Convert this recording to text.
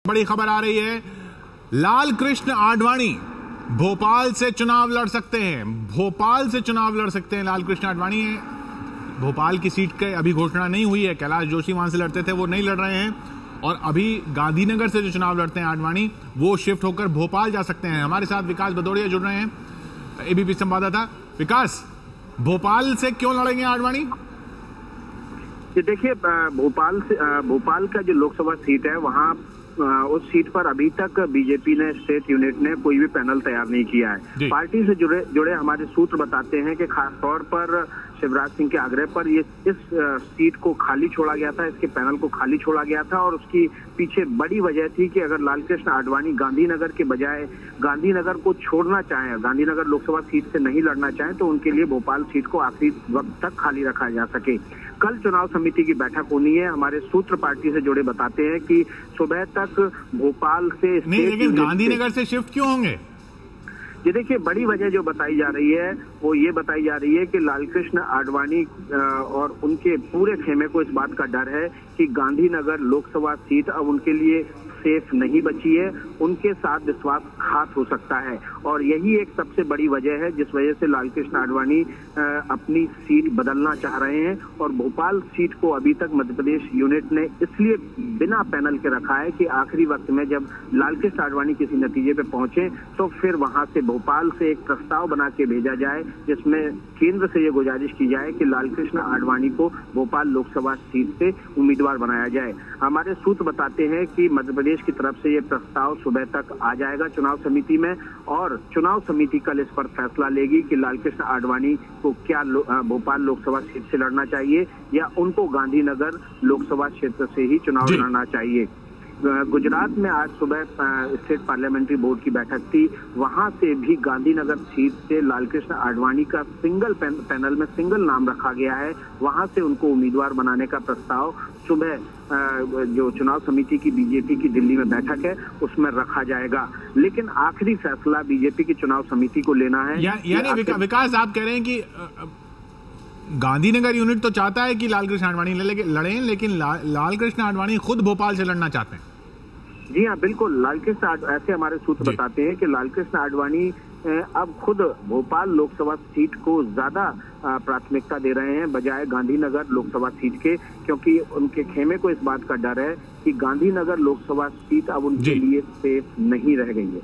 बड़ी खबर आ रही है, लाल कृष्ण आडवाणी भोपाल से चुनाव लड़ सकते हैं। भोपाल से चुनाव लड़ सकते हैं लाल कृष्ण आडवाणी। भोपाल की सीट की अभी घोषणा नहीं हुई है। कैलाश जोशी वहां से लड़ते थे, वो नहीं लड़ रहे हैं। और अभी गांधीनगर से जो चुनाव लड़ते हैं आडवाणी, वो शिफ्ट होकर भोपाल जा सकते हैं। हमारे साथ विकास भदौरिया जुड़ रहे हैं, एबीपी संवाददाता। विकास, भोपाल से क्यों लड़ेंगे आडवाणी? देखिए, भोपाल का जो लोकसभा सीट है, वहाँ उस सीट पर अभी तक बीजेपी ने, स्टेट यूनिट ने कोई भी पैनल तैयार नहीं किया है। पार्टी से जुड़े हमारे सूत्र बताते हैं कि खासतौर पर शिवराज सिंह के आग्रह पर इस सीट को खाली छोड़ा गया था, इसके पैनल को खाली छोड़ा गया था। और उसकी पीछे बड़ी वजह थी कि अगर लालकृष्ण आडवाणी गांधीनगर के बजाय गांधीनगर को छोड़ना चाहें, गांधीनगर लोकसभा सीट से नहीं लड़ना चाहें, तो उनके लिए भोपाल सीट को आखिरी वक्त तक खाली रखा जा सके। कल चुनाव समिति की बैठक होनी है। हमारे सूत्र पार्टी से जुड़े बताते हैं कि सुबह तक भोपाल से नहीं, लेकिन गांधीनगर से शिफ्ट क्यों होंगे? ये देखिए, बड़ी वजह जो बताई जा रही है वो ये बताई जा रही है कि लालकृष्ण आडवाणी और उनके पूरे खेमे को इस बात का डर है कि गांधीनगर लोकसभा सीट अब उनके लिए सेफ नहीं बची है, उनके साथ विश्वासघात हो सकता है। और यही एक सबसे बड़ी वजह है जिस वजह से लालकृष्ण आडवाणी अपनी सीट बदलना चाह रहे हैं। और भोपाल सीट को अभी तक मध्य प्रदेश यूनिट ने इसलिए बिना पैनल के रखा है कि आखिरी वक्त में जब लालकृष्ण आडवाणी किसी नतीजे पे पहुंचे तो फिर वहां से भोपाल से एक प्रस्ताव बना के भेजा जाए, जिसमें केंद्र से ये गुजारिश की जाए कि लालकृष्ण आडवाणी को भोपाल लोकसभा सीट से उम्मीदवार बनाया जाए। हमारे सूत्र बताते हैं कि मध्य प्रदेश की तरफ से ये प्रस्ताव सुबह तक आ जाएगा चुनाव समिति में, और चुनाव समिति कल इस पर फैसला लेगी कि लालकृष्ण आडवाणी को क्या भोपाल लोकसभा सीट से लड़ना चाहिए या उनको गांधीनगर लोकसभा क्षेत्र से ही चुनाव लड़ना चाहिए। गुजरात में आज सुबह स्टेट पार्लियामेंट्री बोर्ड की बैठक थी, वहां से भी गांधीनगर सीट से लालकृष्ण आडवाणी का सिंगल पैनल में सिंगल नाम रखा गया है। वहां से उनको उम्मीदवार बनाने का प्रस्ताव सुबह जो चुनाव समिति की बीजेपी की दिल्ली में बैठक है उसमें रखा जाएगा। लेकिन आखिरी फैसला बीजेपी की चुनाव समिति को लेना है। यानी विकास, आप कह रहे हैं कि गांधीनगर यूनिट तो चाहता है कि लालकृष्ण आडवाणी लड़ें, लेकिन लालकृष्ण आडवाणी खुद भोपाल से लड़ना चाहते हैं। जी हाँ, बिल्कुल। ऐसे हमारे सूत्र बताते हैं कि लालकृष्ण आडवाणी अब खुद भोपाल लोकसभा सीट को ज्यादा प्राथमिकता दे रहे हैं बजाय गांधीनगर लोकसभा सीट के, क्योंकि उनके खेमे को इस बात का डर है कि गांधीनगर लोकसभा सीट अब उनके लिए सेफ नहीं रह गई है।